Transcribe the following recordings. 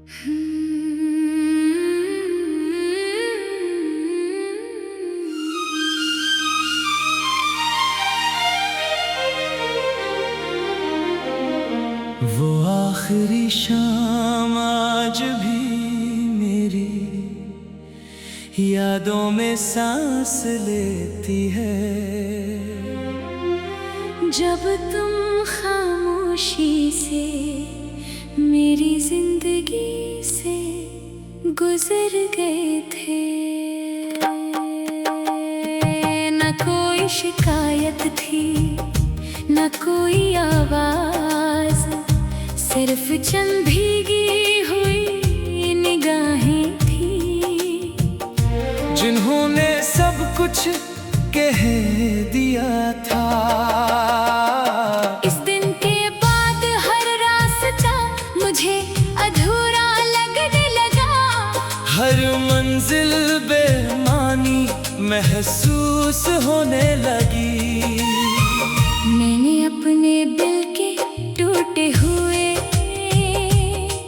वो आखिरी शाम आज भी मेरी यादों में सांस लेती है। जब तुम खामोशी से मेरी जिंदगी से गुजर गए थे। न कोई शिकायत थी, न कोई आवाज, सिर्फ चंद भीगी हुई निगाहें थी, जिन्होंने सब कुछ कह दिया था। इस दिन के बाद हर रास्ता मुझे अधूरा लगने लगा। हर मंजिल बेमानी महसूस होने लगी। मैंने अपने दिल के टूटे हुए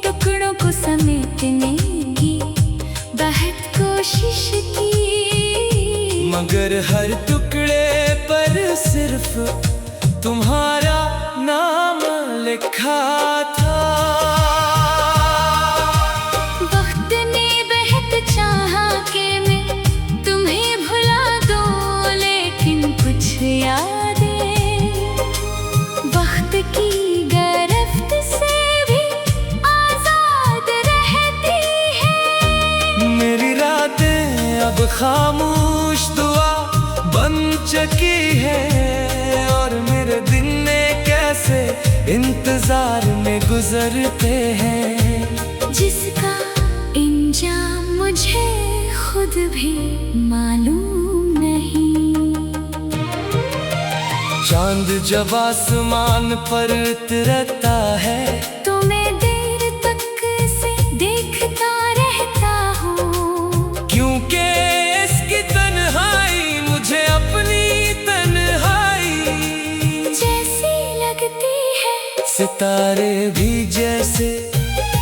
टुकड़ों को समेटने की बहुत कोशिश की, मगर हर टुकड़े पर सिर्फ तुम्हारा नाम लिखा था। वक्त ने बहुत चाहा कि मैं तुम्हें भुला दूं, लेकिन कुछ यादें वक्त की गिरफ्त से भी आजाद रहती है। मेरी रातें अब खामोश दुआ बन चुकी है, और मेरे दिन कैसे इंतजार में गुजरते हैं, जिसका इंजाम मुझे खुद भी मालूम नहीं। चांद जब आसमान पर उतरता है तो मैं देर तक से देखता रहता हूँ, क्योंकि इसकी तन्हाई मुझे अपनी तन्हाई जैसी लगती है। सितारे भी जैसे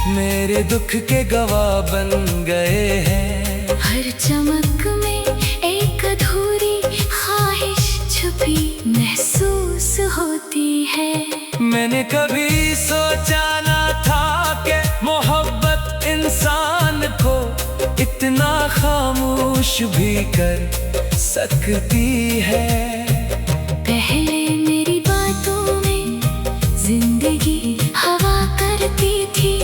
मेरे दुख के गवाह बन गए हैं। हर चमक में एक अधूरी ख्वाहिश छुपी महसूस होती है। मैंने कभी सोचा ना था कि मोहब्बत इंसान को इतना खामोश भी कर सकती है। पहले मेरी बातों में जिंदगी हवा करती थी,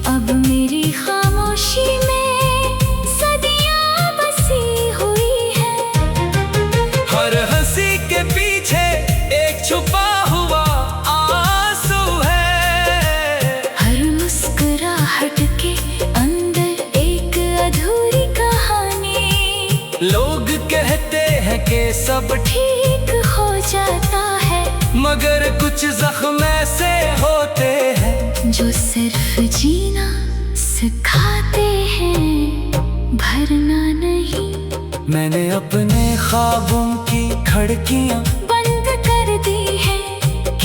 अब मेरी खामोशी में सदियां बसी हुई है। हर हंसी के पीछे एक छुपा हुआ आंसू है, हर मुस्कुराहट के अंदर एक अधूरी कहानी। लोग कहते हैं कि सब ठीक हो जाता है, मगर कुछ जख्म ऐसे होते हैं जो सिर्फ जीना सिखाते हैं, भरना नहीं। मैंने अपने ख्वाबों की खिड़कियां बंद कर दी है,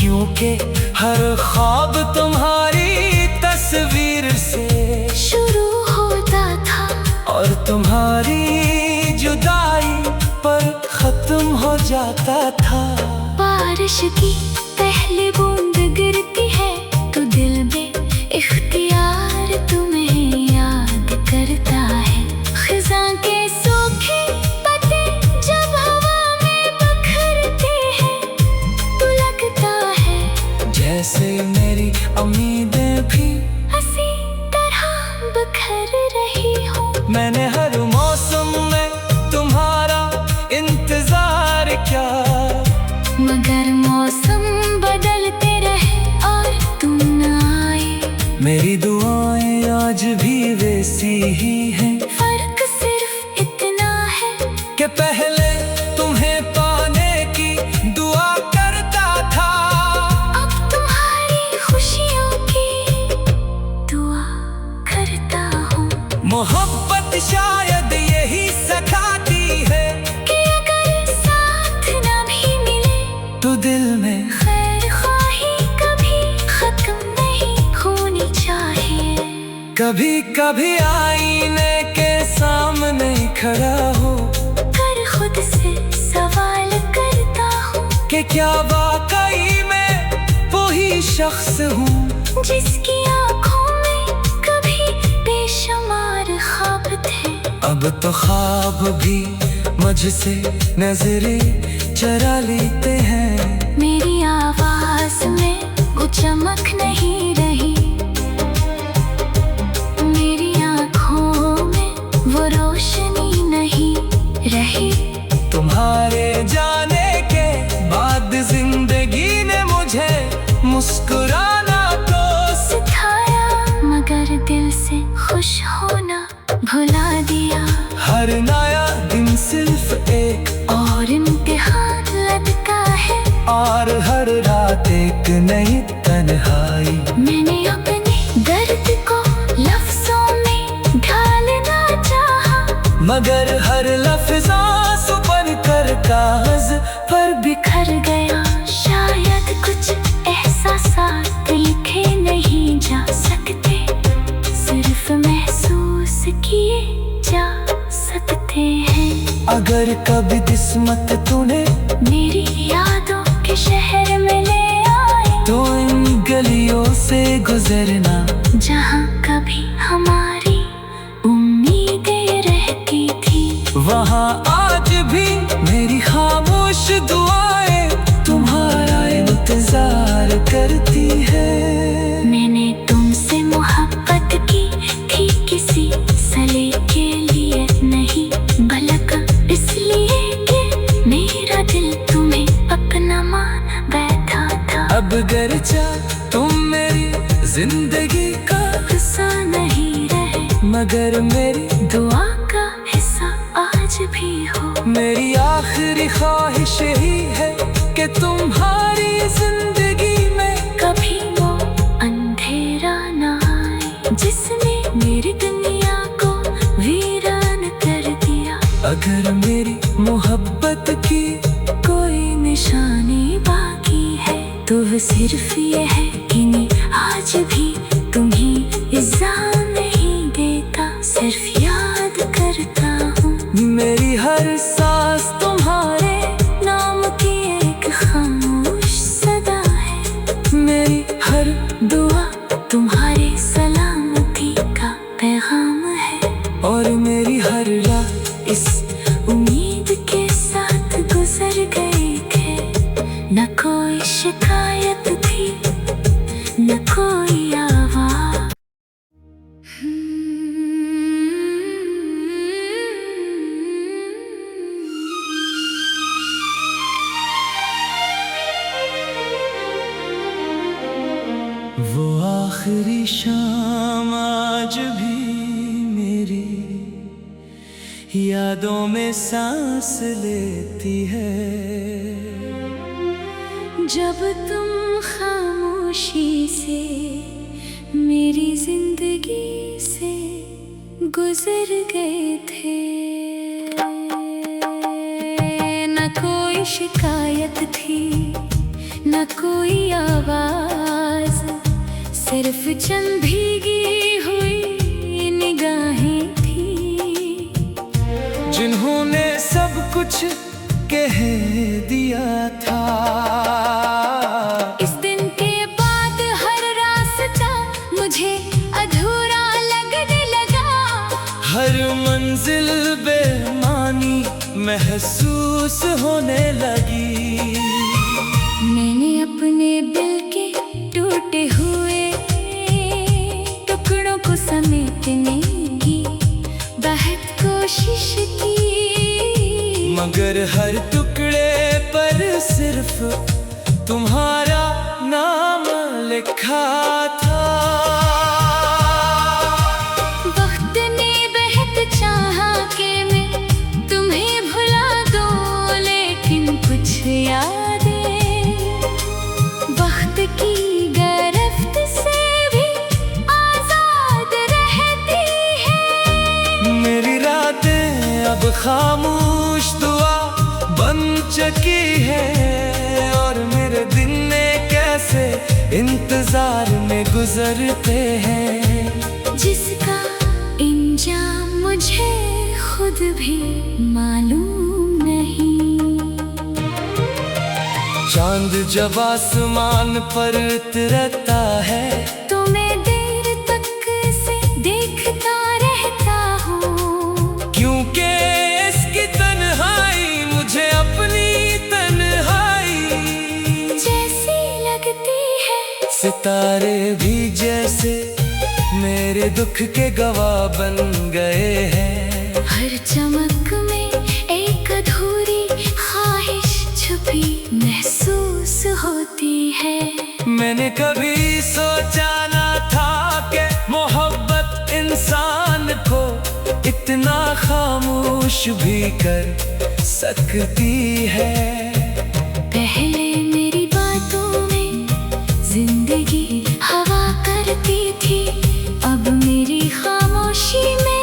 क्योंकि हर ख्वाब तुम्हारी तस्वीर से शुरू होता था और तुम्हारी जुदाई पर खत्म हो जाता था। बारिश की पहली बूंद गिरती है तो दिल बेइख्तियार तुम्हें याद करता है। खिज़ां के सूखे पत्ते जब हवा में बिखरते हैं तो लगता है जैसे मेरी उम्मीदें भी हंसी तरह बिखर रही हो। मैंने हर मौसम में तुम्हारा इंतजार किया, मगर मौसम बदलते रहे और तुम न आए। मेरी दुआएं आज भी वैसी ही हैं, फर्क सिर्फ इतना है कि पहले तुम्हें पाने की दुआ करता था, अब तुम्हारी खुशियों की दुआ करता हूँ। मोहब्बत शायद यही सिखाती है कि अगर साथ न भी मिले तो दिल में खैर ख्वाही कभी खत्म नहीं होनी चाहिए। कभी कभी आईने के सामने खड़ा हो कर खुद से सवाल करता हूँ कि क्या वाकई मैं वही शख्स हूँ जिसकी आँखों में कभी बेशुमार ख्वाब थे। अब तो ख्वाब भी मुझसे नजरें चरा लेते हैं। मेरी आवाज में वो चमक नहीं रही, मेरी आँखों में वो रोशनी नहीं रही। तुम्हारे जाने के बाद जिंदगी ने मुझे मुस्कुराना तो सिखाया, मगर दिल से खुश होना भुला दिया। हर नया दिन सिर्फ एक और इम्तिहान लगता है, और हर रात एक नई तन्हाई। मैंने अपने दर्द को लफ्जों में ढालना चाहा, मगर हर लफ्ज़ आंसू बनकर कागज पर बिखर गया। शायद कुछ एहसासात लिखे नहीं जा सकते, सिर्फ महसूस किए जा सकते हैं। अगर कभी किस्मत तूने मेरी यादों के शहर में ले आए, तो इन गलियों से गुजरना जहाँ कभी हमारी उम्मीदें रहती थी। वहाँ आज भी मेरी खामोश दुआएं तुम्हारा इंतजार करती है। मैंने तुमसे मोहब्बत की थी किसी सले के लिए नहीं, बल्कि इसलिए कि मेरा दिल तुम्हें अपना मान बैठा था। अब गरचा तुम मेरी जिंदगी का हिस्सा नहीं रहे, मगर मेरी दुआ का हिस्सा आज भी हो। मेरी आखिरी ख्वाहिश ही है कि तुम्हारी जिंदगी में कभी वो अंधेरा ना आए जिसने मेरी दुनिया को वीरान कर दिया। अगर मेरी मोहब्बत की कोई निशानी बाकी है तो वो सिर्फ ये है कि मैं आज भी तुम्हें इज़्ज़ा नहीं देता, सिर्फ याद करता हूँ। मेरी हर सांस तुम्हारे नाम की एक खामोश सदा है, मेरी हर दुआ तुम्हारे सलामती का पैगाम है। और मेरी हर रात इस उम्मीद के साथ गुजर गए थे, न कोई शिकायत थी न कोई आवाज़। वो आखिरी शाम आज भी मेरी यादों में सांस लेती है। जब तुम खामोशी से मेरी जिंदगी से गुजर गए थे, न कोई शिकायत थी न कोई आवाज, सिर्फ चंद भीगी हुई निगाहें थी जिन्होंने सब कुछ कह दिया था। इस दिन के बाद हर रास्ता मुझे अधूरा लगने लगा, हर मंजिल बेमानी महसूस होने लगी। मैंने अपने दिल के टूटे हुए टुकड़ों को समेटने की बहुत कोशिश की, मगर हर टुकड़े पर सिर्फ तुम्हारा नाम लिखा था। वक्त ने बहुत चाहा कि मैं तुम्हें भुला दूं, लेकिन कुछ यादें वक्त की गिरफ्त से भी आजाद रहती है। मेरी रातें अब खामोश दुआ बन चुकी है, और मेरे दिन कैसे इंतजार में गुजरते हैं। जिस खुद भी मालूम नहीं। चांद जब आसमान पर उतरता है तो मैं देर तक से देखता रहता हूँ, क्योंकि इसकी तन्हाई मुझे अपनी तन्हाई जैसी लगती है। सितारे भी जैसे मेरे दुख के गवाह बन गए हैं। हर चमक में एक अधूरी ख्वाहिश छुपी महसूस होती है। मैंने कभी सोचा ना था कि मोहब्बत इंसान को इतना खामोश भी कर सकती है। पहले मेरी बातों में जिंदगी हवा करती थी, अब मेरी खामोशी में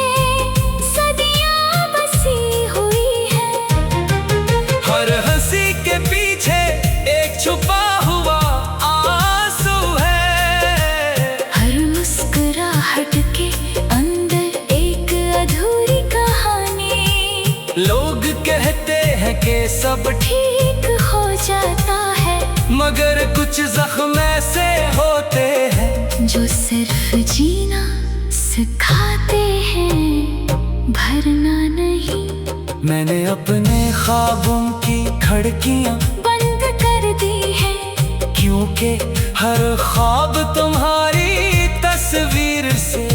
सदियां बसी हुई है। हर हंसी के पीछे एक छुपा हुआ आंसू है, हर मुस्कुराहट के अंदर एक अधूरी कहानी। लोग कहते हैं कि सब ठीक हो जाता है, मगर कुछ जख्म ऐसे होते हैं जो सिर्फ जीना सिखाते हैं, भरना नहीं। मैंने अपने ख्वाबों की खिड़कियां बंद कर दी है, क्योंकि हर ख्वाब तुम्हारी तस्वीर से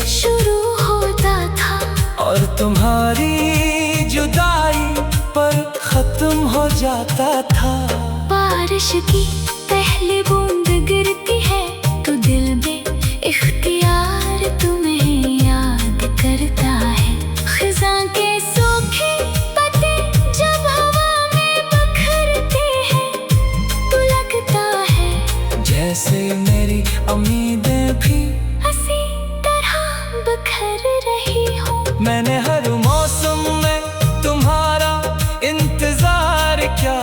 शुरू होता था और तुम्हारी जुदाई पर खत्म हो जाता था। बारिश की पहली बूंद गिरती है तो दिल बेइख्तियार तुम्हें याद करता है। खिज़ां के सूखे पत्ते जब हवा में बिखरते हैं तो लगता है जैसे मेरी उम्मीदें भी हंसी तरह बिखर रही हो। मैंने हर मौसम में तुम्हारा इंतजार किया,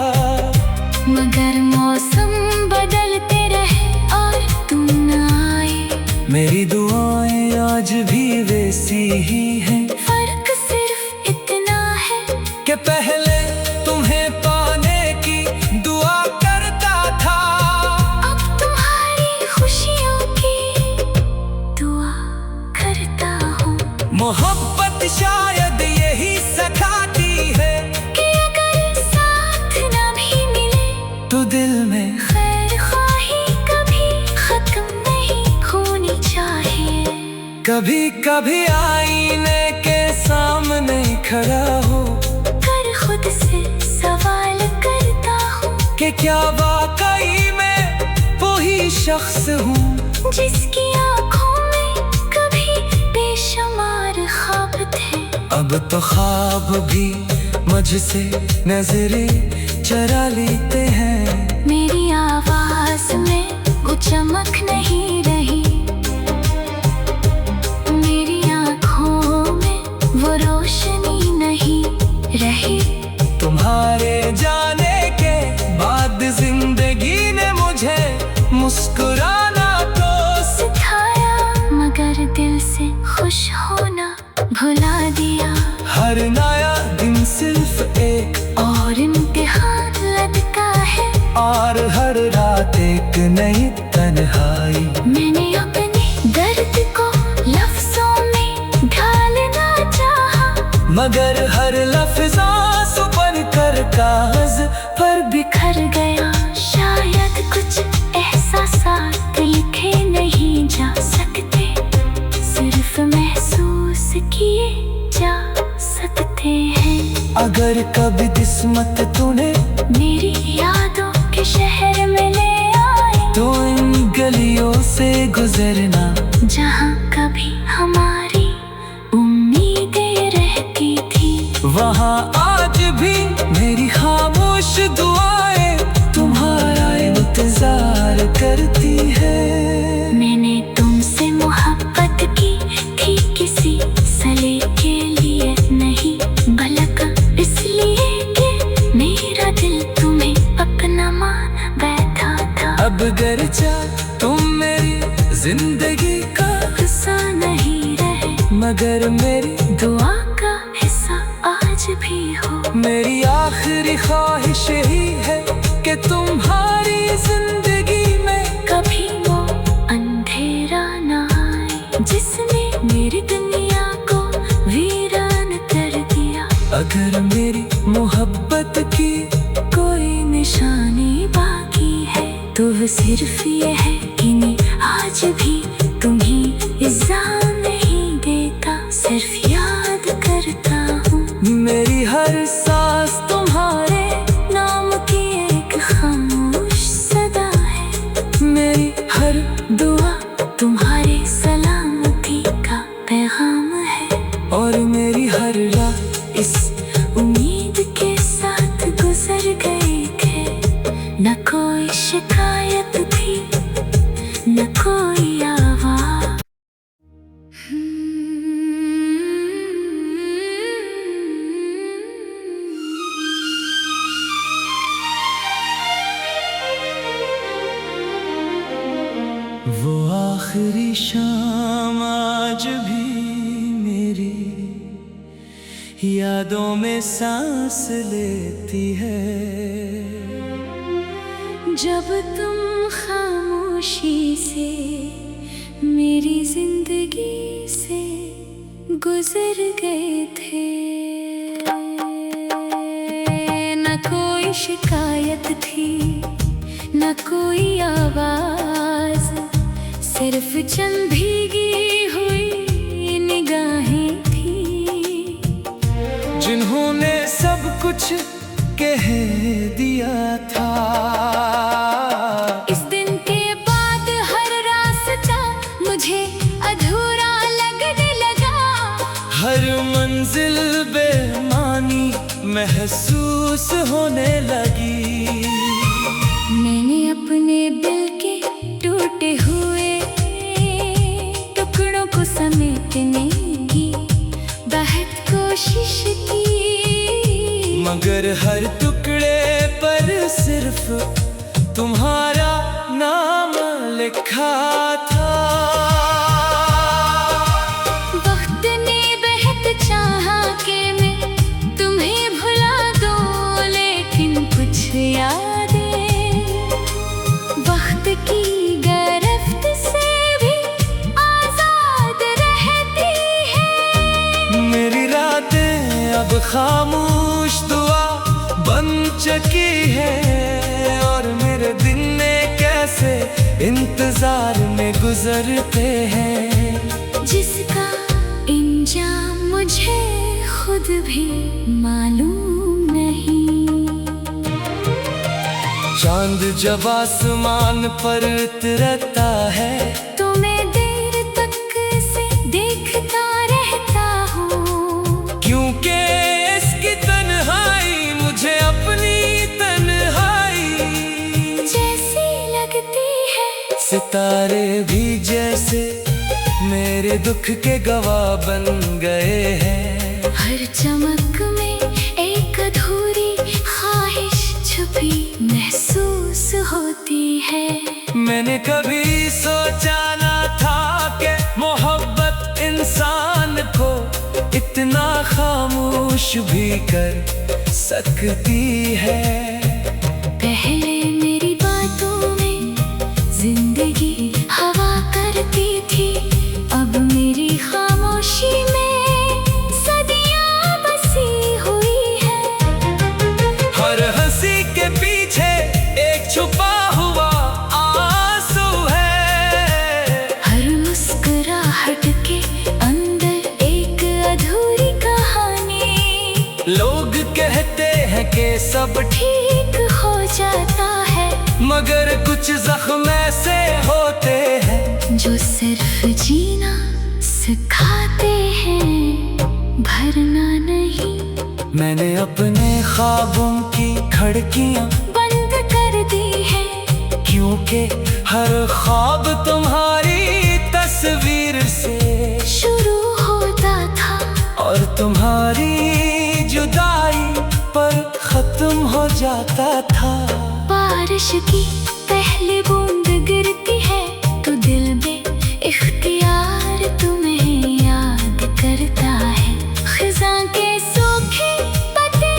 मगर मौसम बदलते रहे और तुम न आए। मेरी दुआएं आज भी वैसी ही हैं फर्क सिर्फ इतना है कि पहले तुम्हें पाने की दुआ करता था, अब तुम्हारी खुशियों की दुआ करता हूँ। मोहब्बत शायद यही सिखाती है कि अगर साथ न भी मिले तो दिल में खैर ख्वाही कभी खत्म नहीं होनी चाहिए। कभी कभी आईने के सामने खड़ा हो कर खुद से सवाल करता हूँ कि क्या वाकई मैं वही शख्स हूँ जिसकी आँखों में कभी बेशुमार ख्वाब थे। अब तो ख्वाब भी मुझसे नजरें चरा लेते हैं। मेरी आवाज में वो चमक नहीं रही, मेरी आँखों में वो रोशनी नहीं रही। तुम्हारे जाने के बाद जिंदगी ने मुझे मुस्कुराना तो सिखाया, मगर दिल से खुश होना भुला दिया। हर नया दिन सिर्फ एक और इम्तिहान लगता है, और हर रात एक नई तन्हाई। मैंने अपने दर्द को लफ्जों में ढालना चाहा, मगर हर लफ्ज़ आंसू बनकर कागज पर बिखर गया। शायद कुछ एहसासात लिखे नहीं जा सकते, सिर्फ महसूस किए जा सकते हैं। अगर कभी किस्मत तूने मेरी यादों के शहर में ले आए तो इन गलियों से गुजरना जहाँ कभी हमारी उम्मीदें रहती थी। वहाँ आज भी मेरी खामोश दुआएं तुम्हारा इंतजार करती है। मैंने तुमसे मोहब्बत की थी किसी सले के लिए नहीं, बल्कि इसलिए कि मेरा दिल तुम्हें अपना मान बैठा था। अब गरचा तुम मेरी जिंदगी का हिस्सा नहीं रहे, मगर मेरी दुआ का हिस्सा मेरी आखिरी ख्वाहिश ही है कि तुम्हारी जिंदगी में कभी वो अंधेरा ना आए जिसने मेरी दुनिया को वीरान कर दिया। अगर मेरी मोहब्बत की कोई निशानी बाकी है तो वो सिर्फ ये है कि मैं आज भी तुम्हें इज़्ज़ा नहीं देता, सिर्फ याद करता हूँ। मेरी हर सांस तुम्हारे नाम की एक खामोश सदा है, मेरी हर दुआ तुम्हारे सलामती का पैगाम है। और मेरी हर रात इस उम्मीद के साथ गुजर गई थे, न कोई शिकायत थी न कोई आवाज़। वो आखिरी शाम आज भी मेरी यादों में सांस लेती है। जब तुम खामोशी से मेरी जिंदगी से गुजर गए थे, न कोई शिकायत थी न कोई आवाज, सिर्फ चंद भीगी हुई निगाहें थी जिन्होंने सब कुछ कह दिया था। इस दिन के बाद हर रास्ता मुझे अधूरा लगने लगा, हर मंजिल बेमानी महसूस होने लगी। मैंने अपने दिल के टूटे हुए टुकड़ों को समेटने की बहुत कोशिश की, मगर हर टुकड़े पर सिर्फ तुम्हारा नाम लिखा था। वक्त ने बहुत चाहा कि मैं तुम्हें भुला दूं, लेकिन कुछ यादें वक्त की गिरफ्त से भी आजाद रहती है। मेरी रातें अब खामोश दुआ बन चुकी है, और मेरे दिन कैसे इंतजार में गुजरते हैं, जिसका इंजाम मुझे खुद भी मालूम नहीं। चांद जब आसमान पर उतरता है तो मैं देर तक से देखता रहता हूँ, क्योंकि इसकी तन्हाई मुझे अपनी तन्हाई जैसी लगती है। सितारे भी जैसे मेरे दुख के गवाह बन गए हैं। हर चमक में एक अधूरी ख्वाहिश छुपी महसूस होती है। मैंने कभी सोचा ना था कि मोहब्बत इंसान को इतना खामोश भी कर सकती है। पहले मेरी बातों में जिंदगी हवा करती थी, अब मेरी खामोशी में सदियां बसी हुई है। हर हंसी के पीछे एक छुपा हुआ आंसू है, हर मुस्कुराहट के अंदर एक अधूरी कहानी। लोग कहते हैं कि सब ठीक हो जाता है, मगर कुछ जख्म ऐसे होते हैं जो सिर्फ जीना सिखाते हैं, भरना नहीं। मैंने अपने ख्वाबों की खिड़कियां बंद कर दी है, क्योंकि हर ख्वाब तुम्हारी तस्वीर से शुरू होता था और तुम्हारी जुदाई पर खत्म हो जाता था। बारिश की पहली बूंद गिरती है तो दिल में इख्तियार तुम्हें याद करता है। खिज़ां के सूखे पत्ते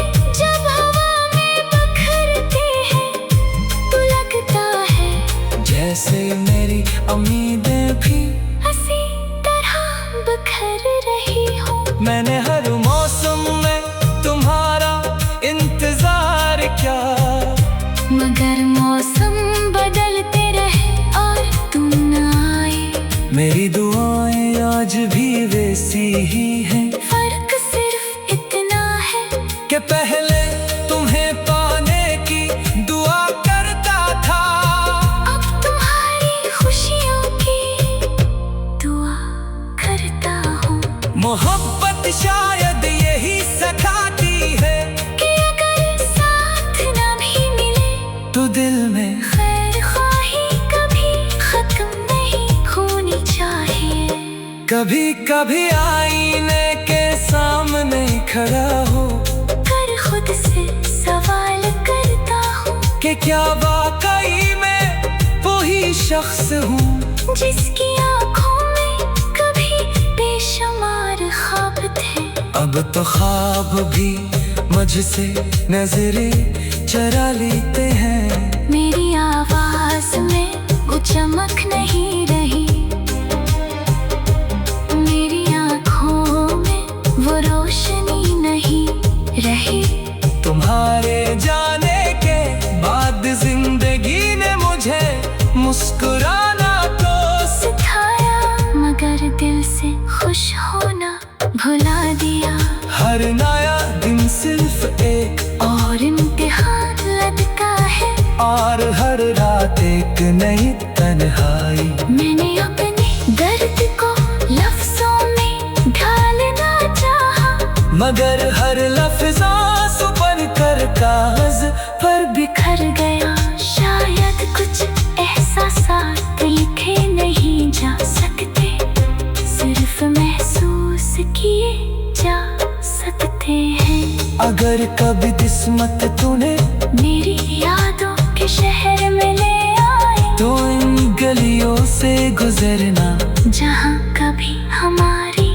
आज भी वैसी ही है। फर्क सिर्फ इतना है कि पहले तुम्हें पाने की दुआ करता था, अब तुम्हारी खुशियों की दुआ करता हूँ। मोहब्बत शायद यही सिखाती है कि अगर साथ ना भी मिले तो दिल में खैर ख्वाही कभी खत्म नहीं होनी चाहिए। कभी कभी आईने के सामने खड़ा हो कर खुद से सवाल करता हूँ कि क्या वाकई मैं वही शख्स हूँ जिसकी आँखों में कभी बेशुमार ख्वाब थे। अब तो ख्वाब भी मुझसे नजरें चरा लेते हैं। मेरी आवाज में वो चमक नहीं रही, मेरी आँखों में वो रोशनी नहीं रही। तुम्हारे जाने के बाद जिंदगी ने मुझे मुस्कुराना तो सिखाया, मगर दिल से खुश होना भुला दिया। हर नया दिन सिर्फ एक और इम्तिहान लगता है, और हर रात एक नई तन्हाई। मैंने अपने दर्द को लफ्जों में ढालना चाहा, मगर हर लफ्ज़ आंसू बनकर कागज पर बिखर गया। शायद कुछ एहसासात लिखे नहीं जा सकते, सिर्फ महसूस किए जा सकते हैं। अगर कभी किस्मत तूने मेरी यादों के शहर में ले आए, तो इन गलियों से गुजरना जहाँ कभी हमारी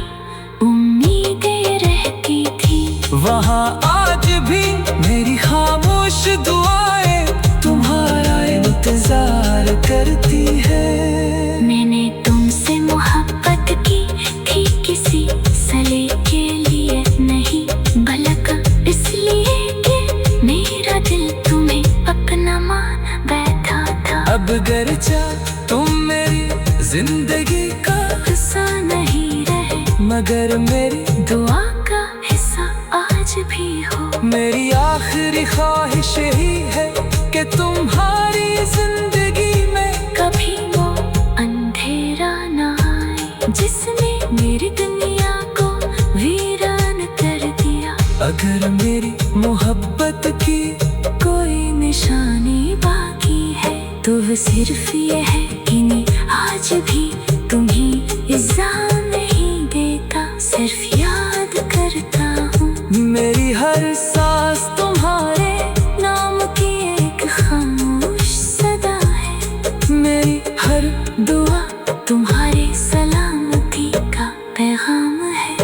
उम्मीदें रहती थी। वहाँ आज भी मेरी खामोश दुआएं तुम्हारा इंतजार करती है। मैंने तुमसे मोहब्बत की थी किसी सले के लिए नहीं, बल्कि इसलिए कि मेरा दिल तुम्हें अपना मान बैठा था। अब गरचा तुम मेरी जिंदगी का हिस्सा नहीं रहे, मगर मेरी दुआ का हिस्सा आज भी हो। मेरी आखिरी ख्वाहिश ही है कि तुम्हारी जिंदगी में कभी वो अंधेरा ना आए जिसने मेरी दुनिया को वीरान कर दिया। अगर मेरी मोहब्बत की कोई निशानी बाकी है तो वो सिर्फ ये है कि नहीं आज भी तुम्हें इज़्ज़ा नहीं देता, सिर्फ याद करता हूँ। मेरी हर सांस तुम्हारे नाम की एक खामोश सदा है, मेरी हर दुआ तुम्हारी सलामती का पैगाम है।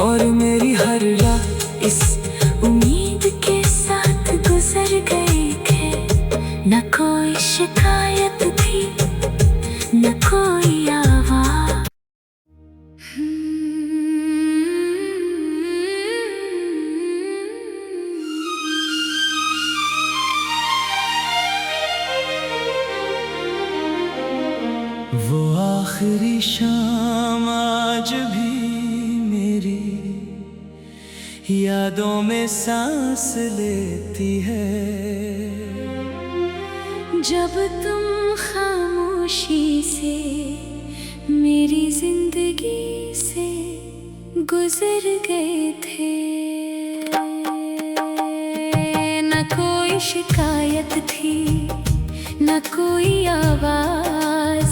और मेरी हर रात इस उम्मीद के साथ गुजर गए थे, न कोई शिकायत थी न कोई आवाज़। वो आखिरी शाम आज भी मेरी यादों में सांस लेती है। जब तुम खामोशी से मेरी जिंदगी से गुजर गए थे, न कोई शिकायत थी न कोई आवाज,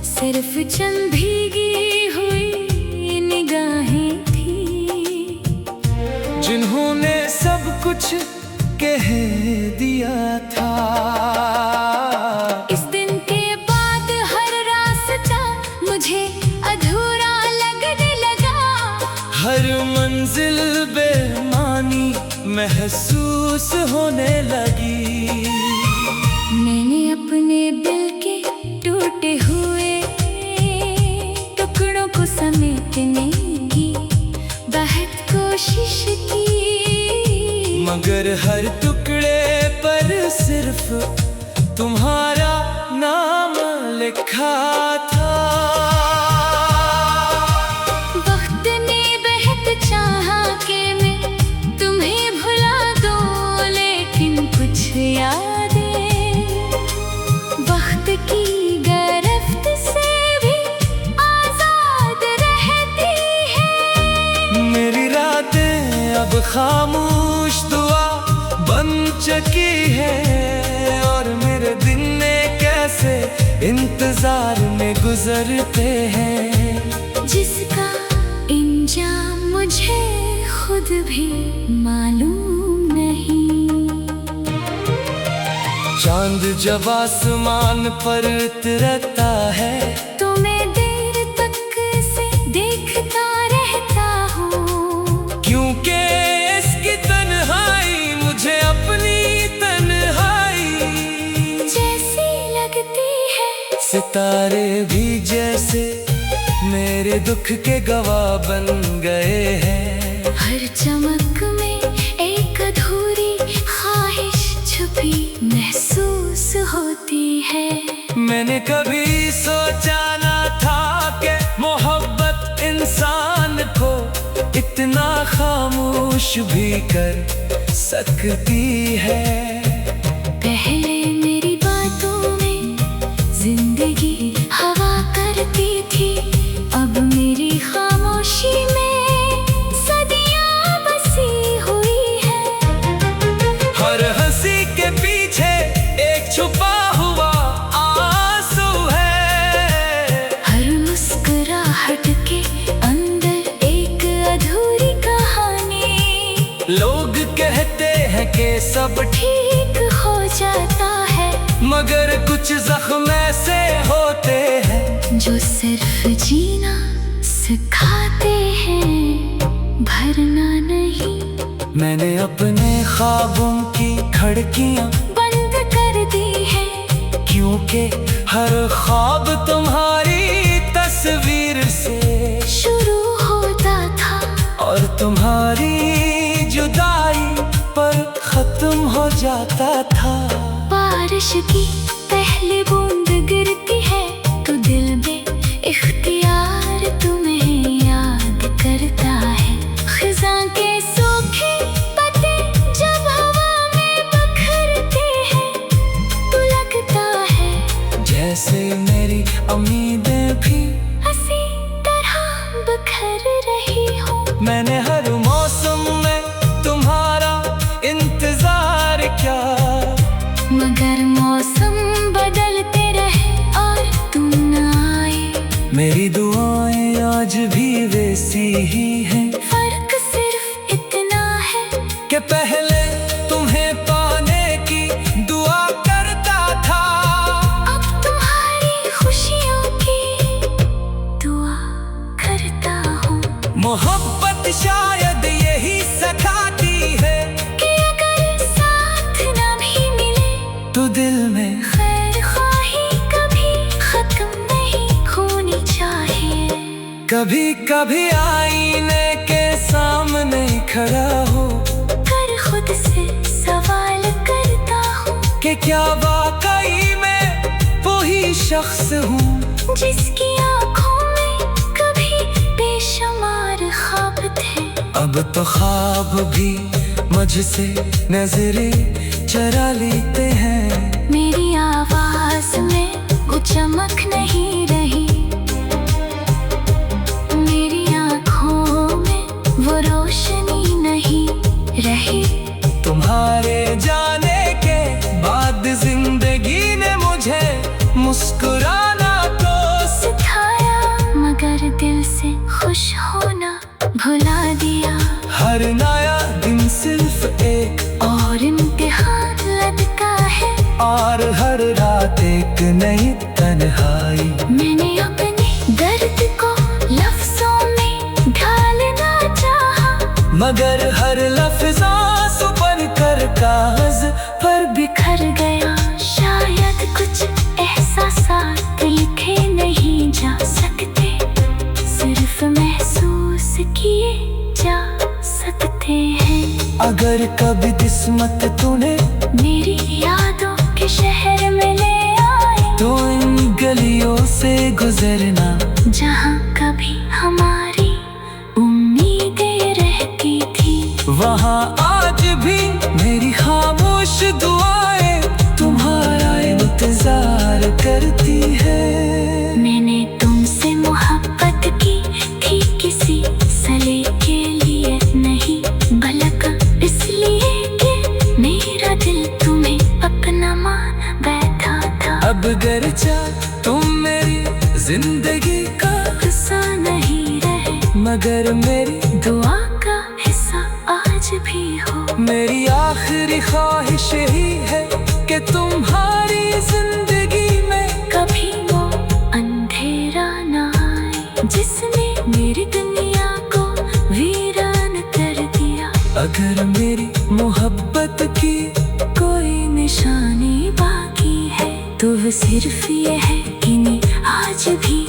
सिर्फ चंद भीगी हुई निगाहें थी जिन्होंने सब कुछ कह दिया था। इस दिन के बाद हर रास्ता मुझे अधूरा लगने लगा, हर मंजिल बेमानी महसूस होने लगी। मैंने अपने दिल के टूटे हुए टुकड़ों को समेटने की बहुत कोशिश की, मगर हर टुकड़े पर सिर्फ तुम्हारा नाम लिखा था। अब खामोश दुआ बन चुकी है। और मेरे दिन ने कैसे इंतजार में गुजरते हैं, जिसका इंजाम मुझे खुद भी मालूम नहीं। चांद जब आसमान पर उतरता है तो मैं देर तक से देखता रहता हूँ, क्योंकि इसकी तन्हाई मुझे अपनी तन्हाई जैसी लगती है। सितारे भी जैसे मेरे दुख के गवाह बन गए हैं। हर चमक में एक अधूरी ख्वाहिश छुपी महसूस होती है। मैंने कभी सोचा ना था कि मोहब्बत इंसान को इतना खामोश भी कर सकती है। पहले मेरी बातों में जिंदगी हवा करती थी, अब मेरी खामोशी में सदियां बसी हुई है। हर हंसी के पीछे एक छुपा हुआ आंसू है, हर मुस्कुराहट के अंदर एक अधूरी कहानी। लोग कहते हैं कि सब ठीक हो जाता है, मगर कुछ जख्म ऐसे होते हैं जो सिर्फ जीना सिखाते हैं, भरना नहीं। मैंने अपने ख्वाबों की खिड़कियां बंद कर दी है, क्योंकि हर ख्वाब तुम्हारी तस्वीर से शुरू होता था और तुम्हारी जुदाई पर खत्म हो जाता था। बारिश की पहली बूंद गिरती है तो दिल में इख्तियार तुम्हें याद करता है। खिज़ां के सूखे पत्ते जब हवा में बिखरते हैं तो लगता है जैसे मेरी उम्मीदें भी हंसी तरह बिखर रही हो। मैंने हर मौसम में तुम्हारा इंतजार किया, मगर मौसम बदलते रहे और तुम न आए। मेरी दुआएं आज भी वैसी ही हैं, फर्क सिर्फ इतना है कि पहले तुम्हें पाने की दुआ करता था, अब तुम्हारी खुशियों की दुआ करता हूँ। मोहब्बत शायद यही सिखाती है कि अगर साथ न भी मिले तो दिल में खैर ख्वाही कभी खत्म नहीं होनी चाहिए। कभी कभी आईने के सामने खड़ा हो कर खुद से सवाल करता हूँ कि क्या वाकई मैं वही शख्स हूँ जिसकी आँखों में कभी बेशुमार ख्वाब थे। अब तो ख्वाब भी मुझसे नजरें चरा लेते हैं। मेरी आवाज में वो चमक नहीं रही, मेरी आँखों में वो रोशनी नहीं रही। तुम्हारे जाने के बाद जिंदगी ने मुझे मुस्कुराना तो सिखाया, मगर दिल से खुश होना भुला दिया। हर नया दिन सिर्फ एक और इम्तिहान लटका है, और हर रात एक नई तन्हाई। मैंने अपने दर्द को लफ्जों में ढालना चाहा, मगर हर लफ्ज़ आंसू बनकर कागज पर बिखर गया। शायद कुछ एहसासात लिखे नहीं जा सकते, सिर्फ महसूस किए जा सकते हैं। अगर कभी किस्मत तूने मेरी यादों के शहर में ले आए तो इन गलियों से गुजरना जहाँ कभी हमारी उम्मीदें रहती थी। वहाँ आज भी मेरी खामोश दुआएं तुम्हारा इंतजार करती है। मैंने तुमसे मोहब्बत की थी किसी सले के लिए नहीं, भला अगर मेरी दुआ का हिस्सा आज भी हो। मेरी आखिरी ख्वाहिश ही है कि तुम्हारी जिंदगी में कभी वो अंधेरा ना आए जिसने मेरी दुनिया को वीरान कर दिया। अगर मेरी मोहब्बत की कोई निशानी बाकी है तो वो सिर्फ ये है कि नहीं आज भी